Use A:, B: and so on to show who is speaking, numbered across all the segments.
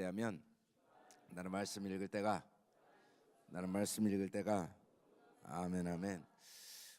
A: 기대하면 나는 말씀 읽을 때가 아멘 아멘.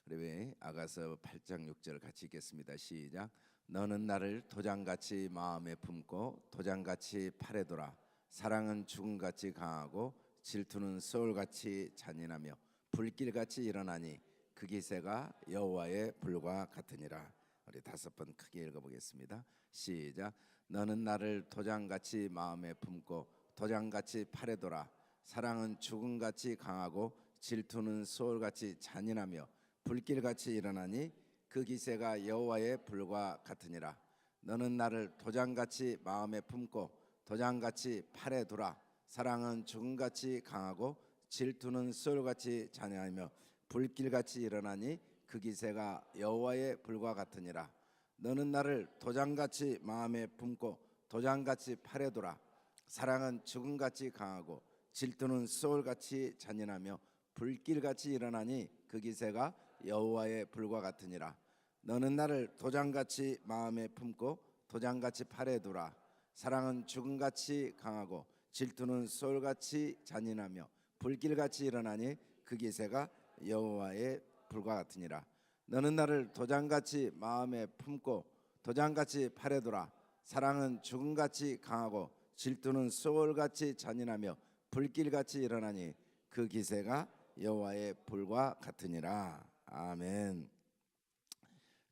A: 우리 아가서 8장 6절 같이 읽겠습니다. 시작. 너는 나를 도장같이 마음에 품고 도장같이 팔에 둬라. 사랑은 죽음같이 강하고 질투는 소울같이 잔인하며 불길같이 일어나니 그 기세가 여호와의 불과 같으니라. 우리 5번 크게 읽어보겠습니다. 시작. 너는 나를 도장같이 마음에 품고 도장같이 팔에 둬라. 사랑은 죽음같이 강하고 질투는 소울같이 잔인하며 불길같이 일어나니 그 기세가 여호와의 불과 같으니라. 너는 나를 도장같이 마음에 품고 도장같이 팔에 두라. 사랑은 죽음같이 강하고 질투는 소울같이 잔인하며 불길같이 일어나니 그 기세가 여호와의 불과 같으니라. 너는 나를 도장같이 마음에 품고 도장같이 팔에 두라. 사랑은 죽음같이 강하고 질투는 소울같이 잔인하며 불길같이 일어나니 그 기세가 여호와의 불과 같으니라. 너는 나를 도장같이 마음에 품고 도장같이 팔에 두라. 사랑은 죽음같이 강하고 질투는 소울같이 잔인하며 불길같이 일어나니 그 기세가 여호와의 불과 같으니라. 너는 나를 도장같이 마음에 품고 도장같이 팔에 두라. 사랑은 죽음같이 강하고 질투는 소울같이 잔인하며 불길같이 일어나니 그 기세가 여호와의 불과 같으니라. 아멘.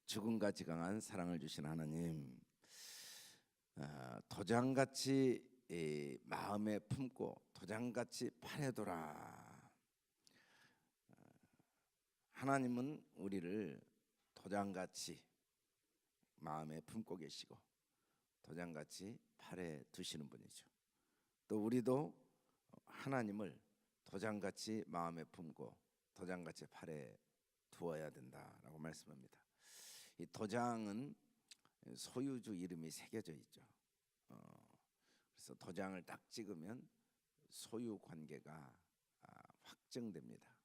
A: 죽음같이 강한 사랑을 주신 하나님, 도장같이 마음에 품고 도장같이 팔에 둬라. 하나님은 우리를 도장같이 마음에 품고 계시고 도장같이 팔에 두시는 분이죠. 또 우리도 하나님을 도장같이 마음에 품고 도장같이 팔에 두어야 된다라고 말씀합니다. 이 도장은 소유주 이름이 새겨져 있죠. 그래서 도장을 딱 찍으면 소유 관계가 확정됩니다.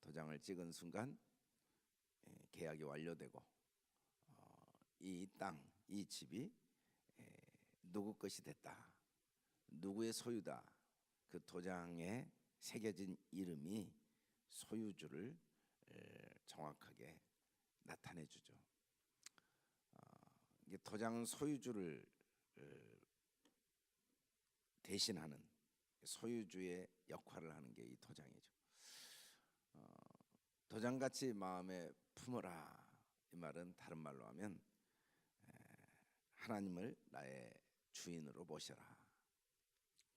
A: 도장을 찍은 순간 계약이 완료되고 이 땅, 이 집이 누구 것이 됐다, 누구의 소유다. 그 도장에 새겨진 이름이 소유주를 정확하게 나타내주죠. 이게 도장은 소유주를 대신하는 소유주의 역할을 하는 게 이 도장이죠. 도장같이 마음에 품어라. 이 말은 다른 말로 하면 하나님을 나의 주인으로 모셔라.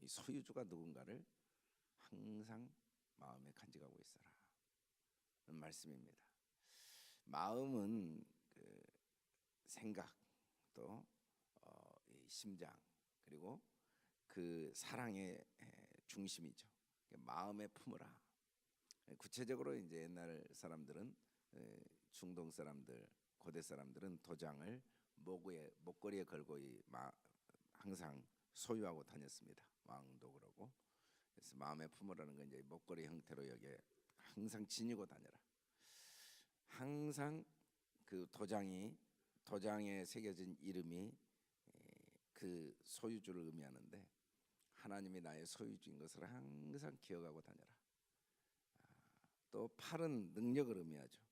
A: 이 소유주가 누군가를 항상 마음에 간직하고 있어라. 그런 말씀입니다. 마음은 그 생각, 또 이 심장, 그리고 그 사랑의 중심이죠. 마음에 품으라. 구체적으로 이제 옛날 사람들은, 중동 사람들, 고대 사람들은 도장을 목걸이에 걸고 항상 소유하고 다녔습니다. 왕도 그러고. 그래서 마음에 품으라는 건 이제 목걸이 형태로 여기에 항상 지니고 다녀라. 항상 그 도장에 새겨진 이름이 그 소유주를 의미하는데, 하나님이 나의 소유주인 것을 항상 기억하고 다녀라. 또 팔은 능력을 의미하죠.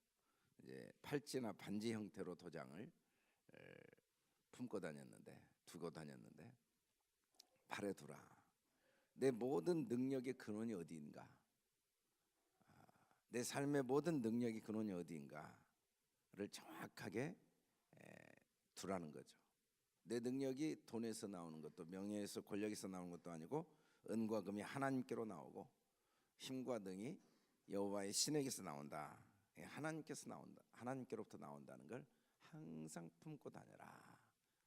A: 이제 팔찌나 반지 형태로 도장을 두고 다녔는데 팔에 두라. 내 모든 능력의 근원이 어디인가? 내 삶의 모든 능력의 근원이 어디인가를 정확하게 두라는 거죠. 내 능력이 돈에서 나오는 것도, 명예에서, 권력에서 나오는 것도 아니고, 은과 금이 하나님께로 나오고, 힘과 등이 여호와의 신에게서 나온다. 하나님께로부터 나온다는 걸 항상 품고 다녀라는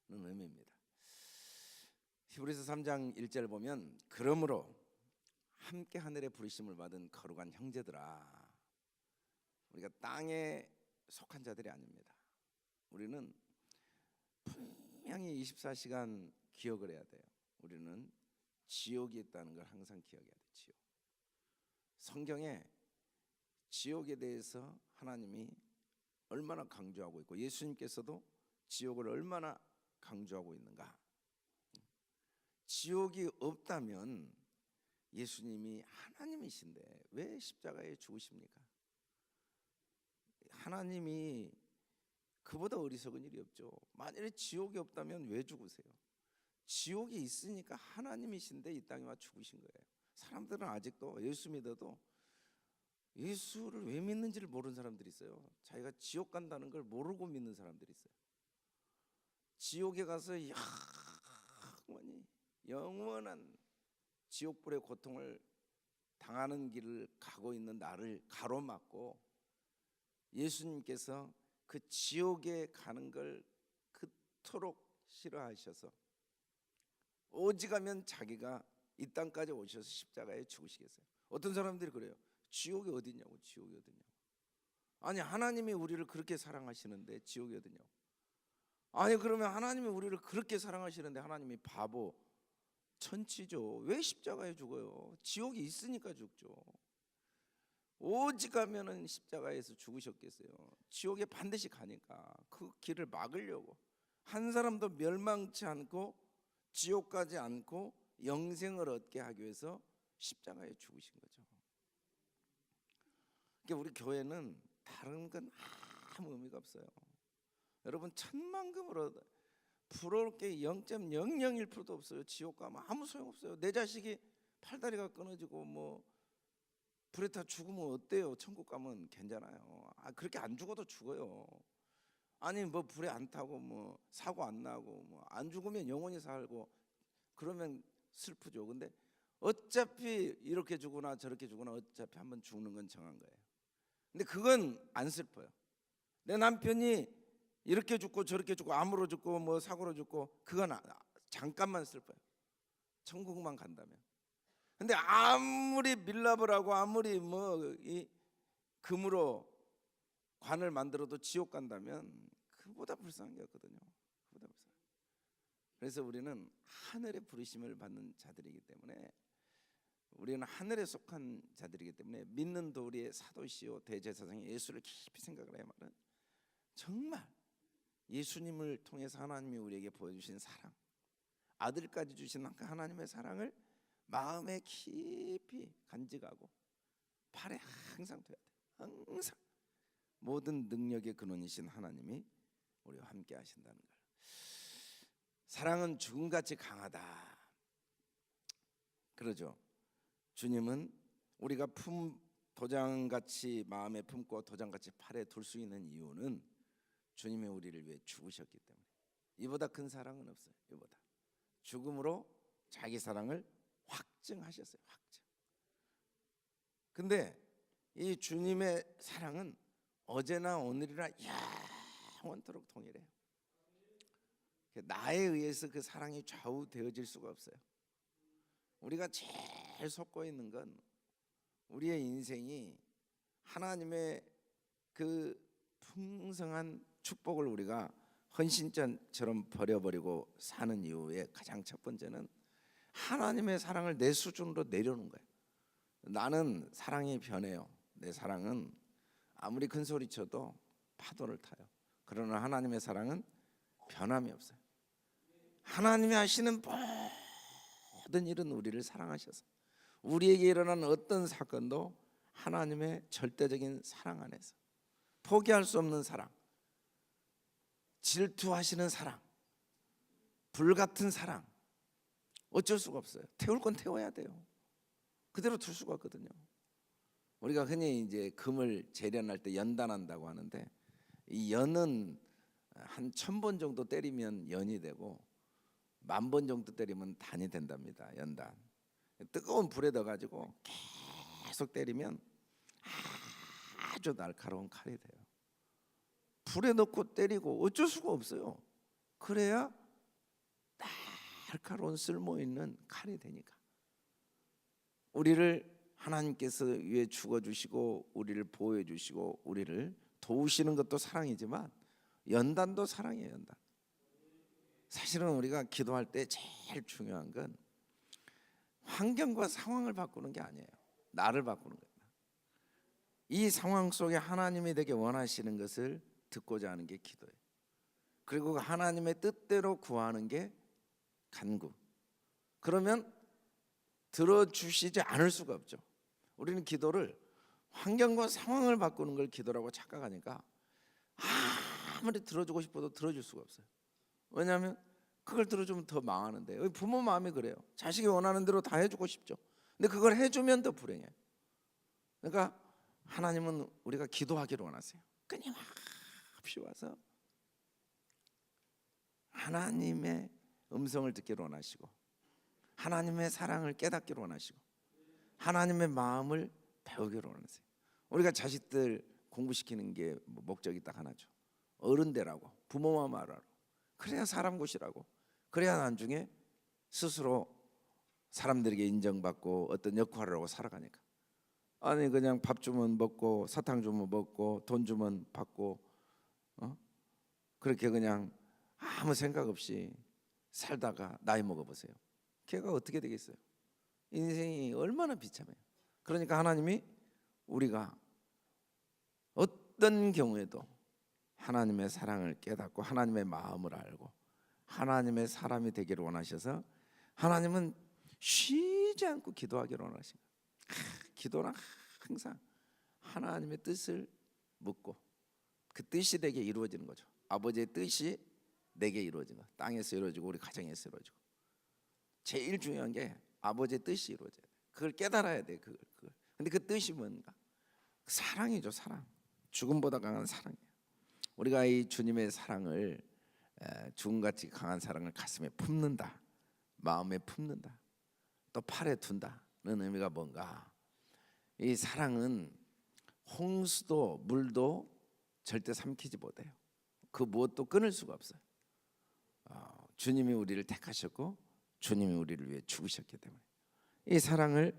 A: 의미입니다. 히브리서 3장 1절 보면, 그러므로 함께 하늘의 부르심을 받은 거룩한 형제들아. 우리가 땅에 속한 자들이 아닙니다. 우리는 분명히 24시간 기억을 해야 돼요. 우리는 지옥이 있다는 걸 항상 기억해야 돼요. 지옥. 성경에 지옥에 대해서 하나님이 얼마나 강조하고 있고, 예수님께서도 지옥을 얼마나 강조하고 있는가. 지옥이 없다면 예수님이 하나님이신데 왜 십자가에 죽으십니까? 하나님이 그보다 어리석은 일이 없죠. 만약에 지옥이 없다면 왜 죽으세요? 지옥이 있으니까 하나님이신데 이 땅에 와 죽으신 거예요. 사람들은 아직도 예수 믿어도 예수를 왜 믿는지를 모르는 사람들이 있어요. 자기가 지옥 간다는 걸 모르고 믿는 사람들이 있어요. 지옥에 가서 영원한 지옥불의 고통을 당하는 길을 가고 있는 나를 가로막고 예수님께서 그 지옥에 가는 걸 그토록 싫어하셔서 오직하면 자기가 이 땅까지 오셔서 십자가에 죽으시겠어요? 어떤 사람들이 그래요. 지옥이 어디냐고, 지옥이 어디냐고. 아니 하나님이 우리를 그렇게 사랑하시는데 지옥이 어디냐고. 아니 그러면 하나님이 우리를 그렇게 사랑하시는데 하나님이 바보 천치죠. 왜 십자가에 죽어요? 지옥이 있으니까 죽죠. 오직하면은 십자가에서 죽으셨겠어요. 지옥에 반드시 가니까 그 길을 막으려고 한 사람도 멸망치 않고 지옥 가지 않고 영생을 얻게 하기 위해서 십자가에 죽으신 거죠. 그러니까 우리 교회는 다른 건 아무 의미가 없어요. 여러분 천만금으로 부러울 게 0.001%도 없어요. 지옥 가면 아무 소용없어요. 내 자식이 팔다리가 끊어지고 뭐 불에 타 죽으면 어때요? 천국 가면 괜찮아요. 그렇게 안 죽어도 죽어요. 아니 뭐 불에 안 타고 뭐 사고 안 나고 뭐 안 죽으면 영원히 살고 그러면 슬프죠. 근데 어차피 이렇게 죽으나 저렇게 죽으나 어차피 한번 죽는 건 정한 거예요. 근데 그건 안 슬퍼요. 내 남편이 이렇게 죽고 저렇게 죽고 암으로 죽고 뭐 사고로 죽고 그건 잠깐만 슬퍼요. 천국만 간다면. 근데 아무리 밀랍을 하고 아무리 뭐 이 금으로 관을 만들어도 지옥 간다면 그보다 불쌍한 게 없거든요. 그보다 불쌍한. 그래서 우리는 하늘의 부르심을 받는 자들이기 때문에 우리는 하늘에 속한 자들이기 때문에 믿는 도리의 사도시요 대제사장이 예수를 깊이 생각을 해야 말은 정말 예수님을 통해서 하나님이 우리에게 보여주신 사랑, 아들까지 주신 하나님의 사랑을 마음에 깊이 간직하고 발에 항상 둬야 돼. 항상 모든 능력의 근원이신 하나님이 우리와 함께 하신다는 걸. 사랑은 죽음같이 강하다. 그러죠. 주님은 우리가 도장같이 마음에 품고 도장같이 팔에 둘 수 있는 이유는 주님이 우리를 위해 죽으셨기 때문에. 이보다 큰 사랑은 없어요. 이보다 죽음으로 자기 사랑을 확증하셨어요. 확증. 근데 이 주님의 사랑은 어제나 오늘이나 영원토록 동일해요. 나에 의해서 그 사랑이 좌우되어질 수가 없어요. 우리가 제일 속고 있는 건 우리의 인생이 하나님의 그 풍성한 축복을 우리가 헌신처럼 버려버리고 사는 이유의 가장 첫 번째는 하나님의 사랑을 내 수준으로 내려놓은 거예요. 나는 사랑이 변해요. 내 사랑은 아무리 큰 소리 쳐도 파도를 타요. 그러나 하나님의 사랑은 변함이 없어요. 하나님이 하시는 모든 일은 우리를 사랑하셔서 우리에게 일어나는 어떤 사건도 하나님의 절대적인 사랑 안에서 포기할 수 없는 사랑, 질투하시는 사랑, 불같은 사랑, 어쩔 수가 없어요. 태울 건 태워야 돼요. 그대로 둘 수가 없거든요. 우리가 흔히 이제 금을 재련할 때 연단한다고 하는데 이 연은 한 1000번 정도 때리면 연이 되고 10,000번 정도 때리면 단이 된답니다. 연단. 뜨거운 불에 넣어가지고 계속 때리면 아주 날카로운 칼이 돼요. 불에 넣고 때리고 어쩔 수가 없어요. 그래야 날카로운 쓸모 있는 칼이 되니까. 우리를 하나님께서 위해 죽어주시고 우리를 보호해주시고 우리를 도우시는 것도 사랑이지만 연단도 사랑이에요. 연단. 사실은 우리가 기도할 때 제일 중요한 건 환경과 상황을 바꾸는 게 아니에요. 나를 바꾸는 거예요. 이 상황 속에 하나님이 되게 원하시는 것을 듣고자 하는 게 기도예요. 그리고 하나님의 뜻대로 구하는 게 간구. 그러면 들어주시지 않을 수가 없죠. 우리는 기도를 환경과 상황을 바꾸는 걸 기도라고 착각하니까 아무리 들어주고 싶어도 들어줄 수가 없어요. 왜냐하면 그걸 들어주면 더 망하는데, 부모 마음이 그래요. 자식이 원하는 대로 다 해주고 싶죠. 근데 그걸 해주면 더 불행해요. 그러니까 하나님은 우리가 기도하기를 원하세요. 끊임없이 와서 하나님의 음성을 듣기를 원하시고, 하나님의 사랑을 깨닫기를 원하시고, 하나님의 마음을 배우기를 원하세요. 우리가 자식들 공부시키는 게 목적이 딱 하나죠. 어른되라고, 부모 마음 알아라고. 그래야 사람 곳이라고. 그래야 나중에 스스로 사람들에게 인정받고 어떤 역할을 하고 살아가니까. 아니 그냥 밥 주면 먹고 사탕 주면 먹고 돈 주면 받고 그렇게 그냥 아무 생각 없이 살다가 나이 먹어보세요. 걔가 어떻게 되겠어요? 인생이 얼마나 비참해요. 그러니까 하나님이 우리가 어떤 경우에도 하나님의 사랑을 깨닫고 하나님의 마음을 알고 하나님의 사람이 되기를 원하셔서 하나님은 쉬지 않고 기도하기를 원하십니다. 기도는 항상 하나님의 뜻을 묻고 그 뜻이 내게 이루어지는 거죠. 아버지의 뜻이 내게 이루어지는 거. 땅에서 이루어지고 우리 가정에서 이루어지고. 제일 중요한 게 아버지의 뜻이 이루어져야 돼. 그걸 깨달아야 돼. 그걸. 근데 그 뜻이 뭔가? 사랑이죠. 사랑. 죽음보다 강한 사랑이에요. 우리가 이 주님의 사랑을, 죽음같이 강한 사랑을 가슴에 품는다, 마음에 품는다, 또 팔에 둔다는 의미가 뭔가? 이 사랑은 홍수도 물도 절대 삼키지 못해요. 그 무엇도 끊을 수가 없어요. 주님이 우리를 택하셨고 주님이 우리를 위해 죽으셨기 때문에 이 사랑을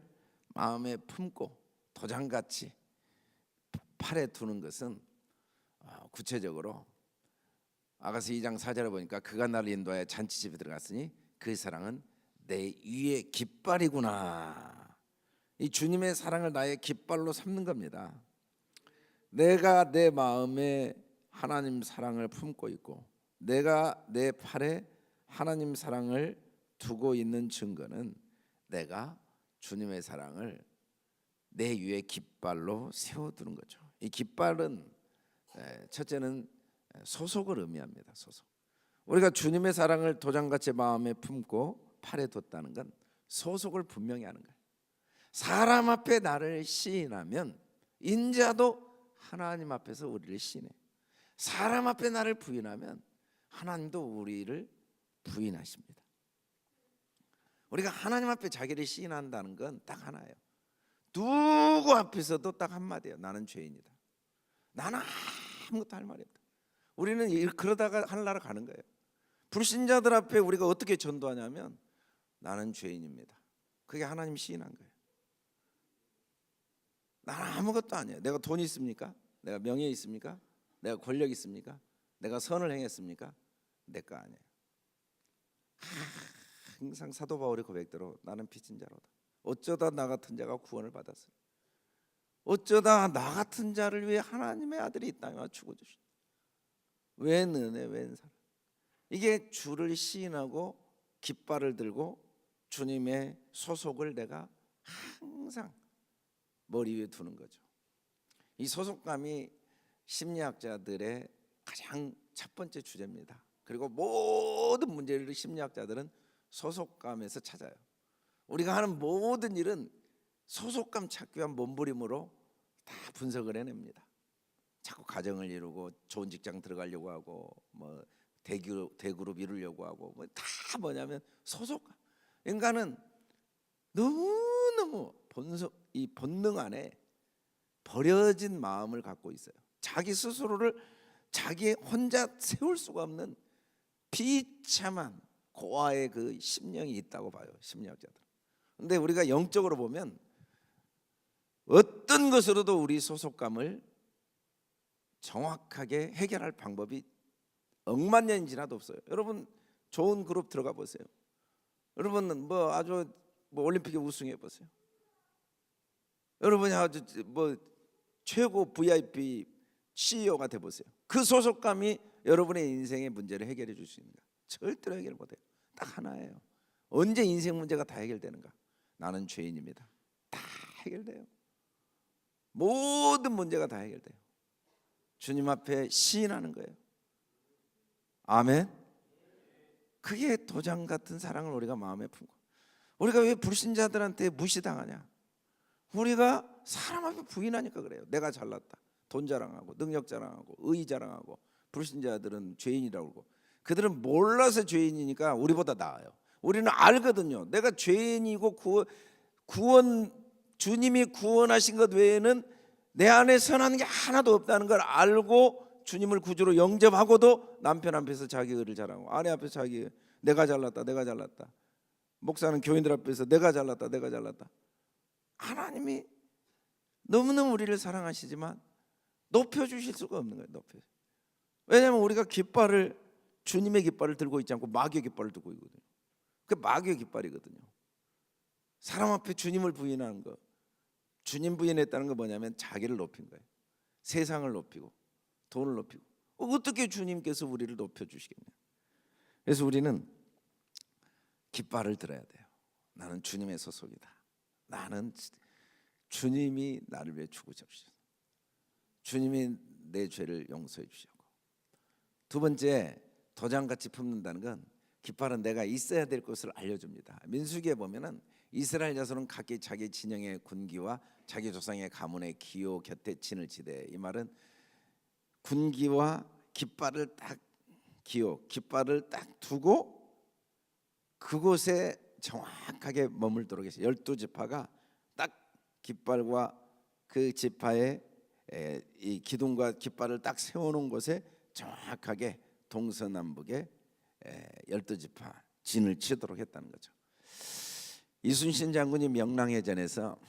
A: 마음에 품고 도장같이 팔에 두는 것은 구체적으로 아가서 2장 4절에 보니까 그가 나를 인도하여 잔치집에 들어갔으니 그 사랑은 내 위의 깃발이구나. 이 주님의 사랑을 나의 깃발로 삼는 겁니다. 내가 내 마음에 하나님 사랑을 품고 있고 내가 내 팔에 하나님 사랑을 두고 있는 증거는 내가 주님의 사랑을 내 위에 깃발로 세워두는 거죠. 이 깃발은 첫째는 소속을 의미합니다. 소속. 우리가 주님의 사랑을 도장같이 마음에 품고 팔에 뒀다는 건 소속을 분명히 하는 거예요. 사람 앞에 나를 시인하면 인자도 하나님 앞에서 우리를 시인해요. 사람 앞에 나를 부인하면 하나님도 우리를 부인하십니다. 우리가 하나님 앞에 자기를 시인한다는 건 딱 하나예요. 누구 앞에서도 딱 한마디예요. 나는 죄인이다. 나는 아무것도 할 말이 없다. 우리는 그러다가 하늘나라 가는 거예요. 불신자들 앞에 우리가 어떻게 전도하냐면 나는 죄인입니다. 그게 하나님 시인한 거예요. 나는 아무것도 아니에요. 내가 돈이 있습니까? 내가 명예 있습니까? 내가 권력 있습니까? 내가 선을 행했습니까? 내 거 아니에요. 항상 사도 바울의 고백대로 나는 빚진 자로다. 어쩌다 나 같은 자가 구원을 받았어요. 어쩌다 나 같은 자를 위해 하나님의 아들이 이 땅에 와 죽어주신. 웬 은혜, 웬 사랑. 이게 주를 시인하고 깃발을 들고 주님의 소속을 내가 항상 머리 위에 두는 거죠. 이 소속감이 심리학자들의 가장 첫 번째 주제입니다. 그리고 모든 문제를 심리학자들은 소속감에서 찾아요. 우리가 하는 모든 일은 소속감 찾기 위한 몸부림으로 다 분석을 해냅니다. 자꾸 가정을 이루고 좋은 직장 들어가려고 하고 뭐 대그룹 이루려고 하고 뭐 다 뭐냐면 소속감. 인간은 너무너무 이 본능 안에 버려진 마음을 갖고 있어요. 자기 스스로를 자기 혼자 세울 수가 없는 비참한 고아의 그 심령이 있다고 봐요, 심리학자들. 근데 우리가 영적으로 보면 어떤 것으로도 우리 소속감을 정확하게 해결할 방법이 억만 년이 지나도 없어요. 여러분 좋은 그룹 들어가 보세요. 여러분 뭐 아주 올림픽에 우승해 보세요. 여러분이 아주 뭐 최고 VIP CEO가 돼 보세요. 그 소속감이 여러분의 인생의 문제를 해결해 줄 수 있는가? 절대로 해결 못 해요. 딱 하나예요. 언제 인생 문제가 다 해결되는가? 나는 죄인입니다. 다 해결돼요. 모든 문제가 다 해결돼요. 주님 앞에 시인하는 거예요. 아멘. 그게 도장 같은 사랑을 우리가 마음에 품고, 우리가 왜 불신자들한테 무시당하냐? 우리가 사람 앞에 부인하니까 그래요. 내가 잘났다, 돈 자랑하고 능력 자랑하고 의 자랑하고. 불신자들은 죄인이라고 그러고, 그들은 몰라서 죄인이니까 우리보다 나아요. 우리는 알거든요. 내가 죄인이고 구원, 주님이 구원하신 것 외에는 내 안에 선한 게 하나도 없다는 걸 알고 주님을 구주로 영접하고도 남편 앞에서 자기 의를 자랑하고, 아내 앞에서 자기 내가 잘났다, 내가 잘났다. 목사는 교인들 앞에서 내가 잘났다, 내가 잘났다. 하나님이 너무너무 우리를 사랑하시지만 높여주실 수가 없는 거예요. 왜냐하면 우리가 깃발을, 주님의 깃발을 들고 있지 않고 마귀의 깃발을 들고 있거든요. 그 마귀의 깃발이거든요. 사람 앞에 주님을 부인하는 거, 주님 부인했다는 거 뭐냐면 자기를 높인 거예요. 세상을 높이고 돈을 높이고. 어떻게 주님께서 우리를 높여주시겠냐? 그래서 우리는 깃발을 들어야 돼요. 나는 주님의 소속이다. 나는 주님이 나를 위해 죽으셨어. 주님이 내 죄를 용서해 주셨고. 두 번째, 도장같이 품는다는 건, 깃발은 내가 있어야 될 것을 알려줍니다. 민수기에 보면은 이스라엘 자손은 각기 자기 진영의 군기와 자기 조상의 가문의 기호 곁에 진을 치되, 이 말은 군기와 깃발을 딱, 기호 깃발을 딱 두고 그곳에 정확하게 머물도록 했어요. 12지파가 딱 깃발과 그 지파의 이 기둥과 깃발을 딱 세워놓은 곳에 정확하게 동서남북에 12지파 진을 치도록 했다는 거죠. 이순신 장군이 명랑해전에서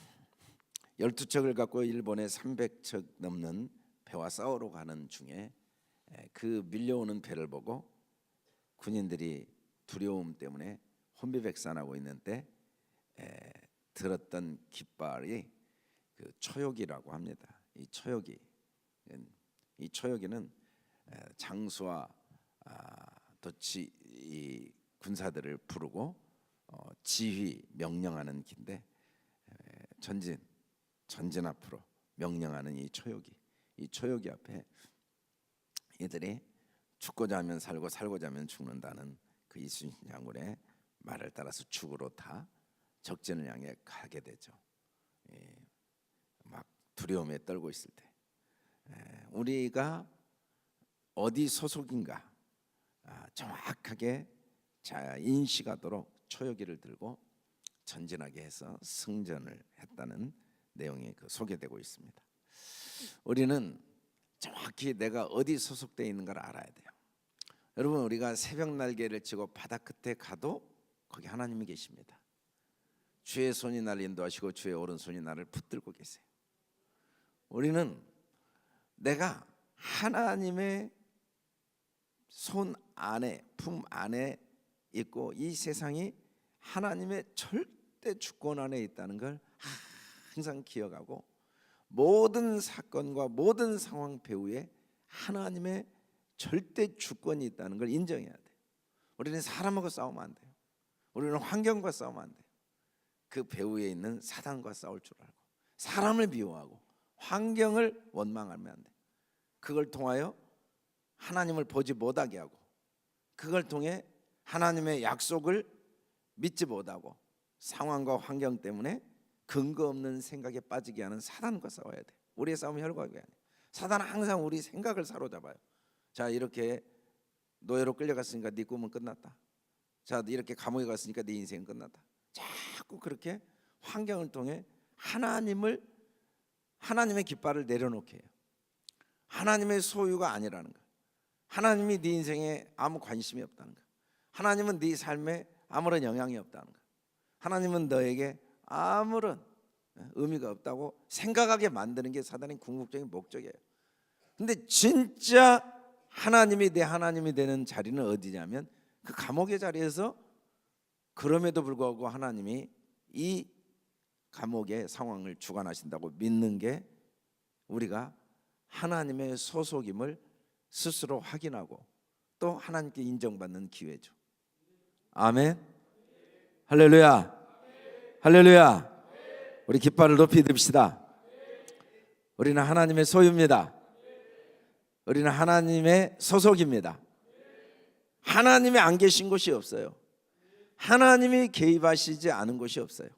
A: 12척을 갖고 일본에 300척 넘는 배와 싸우러 가는 중에 그 밀려오는 배를 보고 군인들이 두려움 때문에 혼비백산하고 있는 때 들었던 깃발이 그 초욕이라고 합니다. 이 초욕이는 장수와 도치 이 군사들을 부르고 지휘 명령하는 기인데, 전진 앞으로 명령하는 이 초욕이 앞에 이들이 죽고자 하면 살고 살고자 하면 죽는다는 그 이순신 장군의 말을 따라서 죽으러 다 적진을 향해 가게 되죠. 막 두려움에 떨고 있을 때 우리가 어디 소속인가 정확하게 인식하도록 초여기를 들고 전진하게 해서 승전을 했다는 내용이 소개되고 있습니다. 우리는 정확히 내가 어디 소속되어 있는 걸 알아야 돼요. 여러분, 우리가 새벽 날개를 치고 바다 끝에 가도 거기 하나님이 계십니다. 주의 손이 나를 인도하시고 주의 오른손이 나를 붙들고 계세요. 우리는 내가 하나님의 손 안에, 품 안에 있고 이 세상이 하나님의 절대 주권 안에 있다는 걸 항상 기억하고, 모든 사건과 모든 상황 배후에 하나님의 절대 주권이 있다는 걸 인정해야 돼요. 우리는 사람하고 싸우면 안 돼요. 우리는 환경과 싸우면 안 돼요. 그 배후에 있는 사단과 싸울 줄 알고, 사람을 미워하고 환경을 원망하면 안 돼요. 그걸 통하여 하나님을 보지 못하게 하고, 그걸 통해 하나님의 약속을 믿지 못하고 상황과 환경 때문에 근거 없는 생각에 빠지게 하는 사단과 싸워야 돼. 우리의 싸움은 혈과가 아니에요. 사단은 항상 우리 생각을 사로잡아요. 자, 이렇게 노예로 끌려갔으니까 네 꿈은 끝났다. 자, 이렇게 감옥에 갔으니까 네 인생은 끝났다. 자꾸 그렇게 환경을 통해 하나님의 깃발을 내려놓게 해요. 하나님의 소유가 아니라는 거, 하나님이 네 인생에 아무 관심이 없다는 거, 하나님은 네 삶에 아무런 영향이 없다는 거, 하나님은 너에게 아무런 의미가 없다고 생각하게 만드는 게 사단의 궁극적인 목적이에요. 근데 진짜 하나님이 내 하나님이 되는 자리는 어디냐면 그 감옥의 자리에서, 그럼에도 불구하고 하나님이 이 감옥의 상황을 주관하신다고 믿는 게 우리가 하나님의 소속임을 스스로 확인하고 또 하나님께 인정받는 기회죠. 아멘. 할렐루야. 할렐루야. 우리 깃발을 높이 듭시다. 우리는 하나님의 소유입니다. 우리는 하나님의 소속입니다. 하나님이 안 계신 곳이 없어요. 하나님이 개입하시지 않은 곳이 없어요.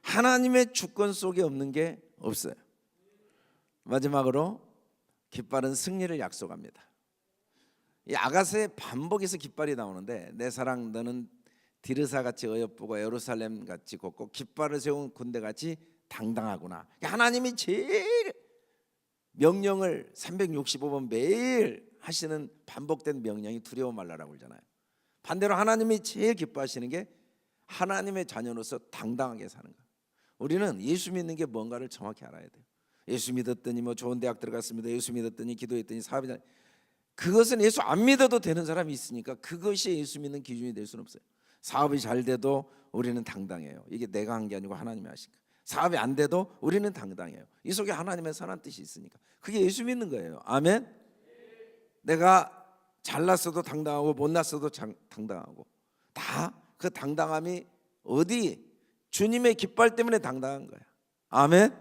A: 하나님의 주권 속에 없는 게 없어요. 마지막으로 깃발은 승리를 약속합니다. 이 아가서의 반복해서 깃발이 나오는데, 내 사랑 너는 디르사같이 어여쁘고 예루살렘같이 곱고 깃발을 세운 군대같이 당당하구나. 하나님이 제일 명령을 365번 매일 하시는 반복된 명령이 두려워 말라라고 그러잖아요. 반대로 하나님이 제일 기뻐하시는 게 하나님의 자녀로서 당당하게 사는 거예요. 우리는 예수 믿는 게 뭔가를 정확히 알아야 돼요. 예수 믿었더니 뭐 좋은 대학 들어갔습니다. 예수 믿었더니 기도했더니 사업이 잘, 그것은 예수 안 믿어도 되는 사람이 있으니까 그것이 예수 믿는 기준이 될 수는 없어요. 사업이 잘 돼도 우리는 당당해요. 이게 내가 한 게 아니고 하나님이 하신 거예요. 사업이 안 돼도 우리는 당당해요. 이 속에 하나님의 선한 뜻이 있으니까. 그게 예수 믿는 거예요. 아멘. 내가 잘났어도 당당하고 못났어도 당당하고, 다 그 당당함이 어디? 주님의 깃발 때문에 당당한 거야. 아멘.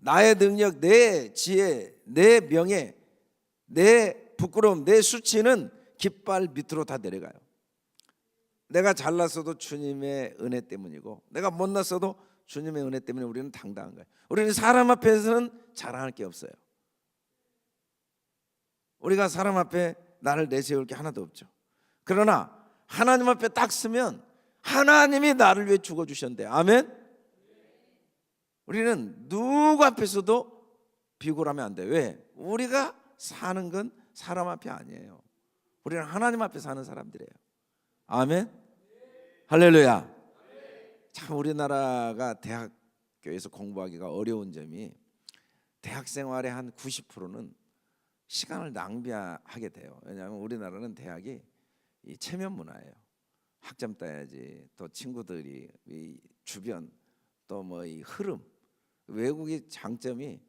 A: 나의 능력, 내 지혜, 내 명예, 내 부끄러움, 내 수치는 깃발 밑으로 다 내려가요. 내가 잘났어도 주님의 은혜 때문이고, 내가 못났어도 주님의 은혜 때문에 우리는 당당한 거예요. 우리는 사람 앞에서는 자랑할 게 없어요. 우리가 사람 앞에 나를 내세울 게 하나도 없죠. 그러나 하나님 앞에 딱 서면 하나님이 나를 위해 죽어주셨는데, 아멘. 우리는 누구 앞에서도 비굴하면 안 돼요. 왜? 우리가 사는 건 사람 앞이 아니에요. 우리는 하나님 앞에 사는 사람들이에요. 아멘. 할렐루야. 참 우리나라가 대학교에서 공부하기가 어려운 점이, 대학 생활의 한 90%는 시간을 낭비하게 돼요. 왜냐하면 우리나라는 대학이 이 체면 문화예요. 학점 따야지, 또 친구들이 이 주변, 또 뭐 이 흐름, 외국의 장점이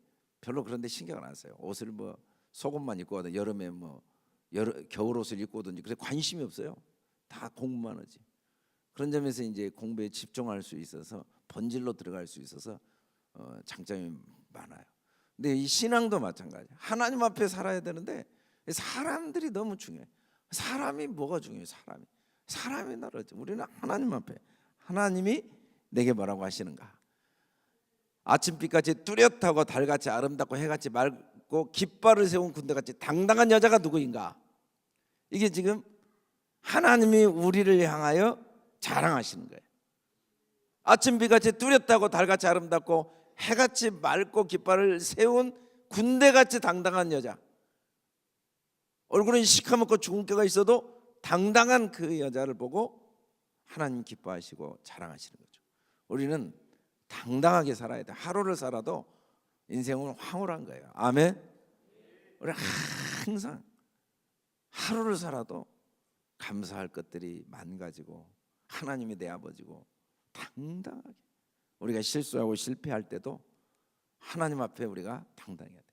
A: 별로 그런 데 신경을 안 써요. 옷을 뭐 속옷만 입고 하든 여름에 뭐 겨울 옷을 입고 오든지 그래 관심이 없어요. 다 공부만 하지. 그런 점에서 이제 공부에 집중할 수 있어서, 본질로 들어갈 수 있어서 장점이 많아요. 근데 이 신앙도 마찬가지예요. 하나님 앞에 살아야 되는데 사람들이 너무 중요해요. 사람이 뭐가 중요해요? 사람이 나를, 우리는 하나님 앞에, 하나님이 내게 뭐라고 하시는가? 아침빛같이 뚜렷하고 달같이 아름답고 해같이 맑고 깃발을 세운 군대같이 당당한 여자가 누구인가? 이게 지금 하나님이 우리를 향하여 자랑하시는 거예요. 아침빛같이 뚜렷하고 달같이 아름답고 해같이 맑고 깃발을 세운 군대같이 당당한 여자, 얼굴은 시커멓고 주근깨가 있어도 당당한 그 여자를 보고 하나님 기뻐하시고 자랑하시는 거죠. 우리는 당당하게 살아야 돼. 하루를 살아도 인생은 황홀한 거예요. 아멘. 우리 항상 하루를 살아도 감사할 것들이 많아지고, 하나님이 내 아버지고, 당당하게 우리가 실수하고 실패할 때도 하나님 앞에 우리가 당당해야 돼.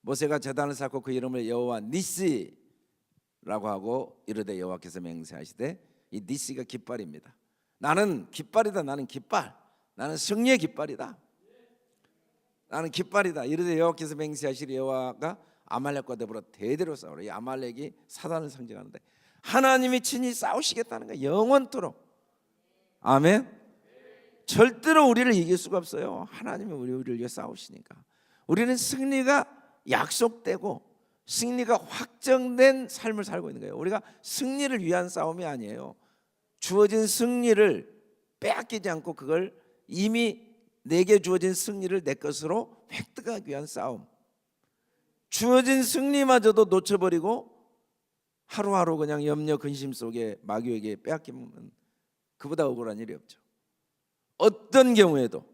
A: 모세가 제단을 쌓고 그 이름을 여호와 니시라고 하고 이르되 여호와께서 맹세하시되, 이 니시가 깃발입니다. 나는 깃발이다. 나는 깃발. 나는 승리의 깃발이다. 나는 깃발이다. 이르되 여호와께서 맹세하시리, 여호와가 아말렉과 더불어 대대로 싸우라. 이 아말렉이 사단을 상징하는데 하나님이 친히 싸우시겠다는 거야. 영원토록. 아멘. 절대로 우리를 이길 수가 없어요. 하나님이 우리를 위해 싸우시니까. 우리는 승리가 약속되고 승리가 확정된 삶을 살고 있는 거예요. 우리가 승리를 위한 싸움이 아니에요. 주어진 승리를 빼앗기지 않고 그걸 이미 내게 주어진 승리를 내 것으로 획득하기 위한 싸움. 주어진 승리마저도 놓쳐버리고 하루하루 그냥 염려 근심 속에 마귀에게 빼앗기면 그보다 억울한 일이 없죠. 어떤 경우에도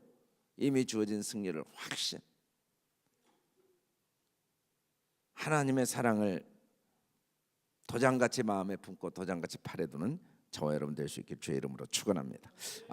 A: 이미 주어진 승리를 확신, 하나님의 사랑을 도장같이 마음에 품고 도장같이 팔에 두는 저와 여러분 될 수 있길 주의 이름으로 축원합니다.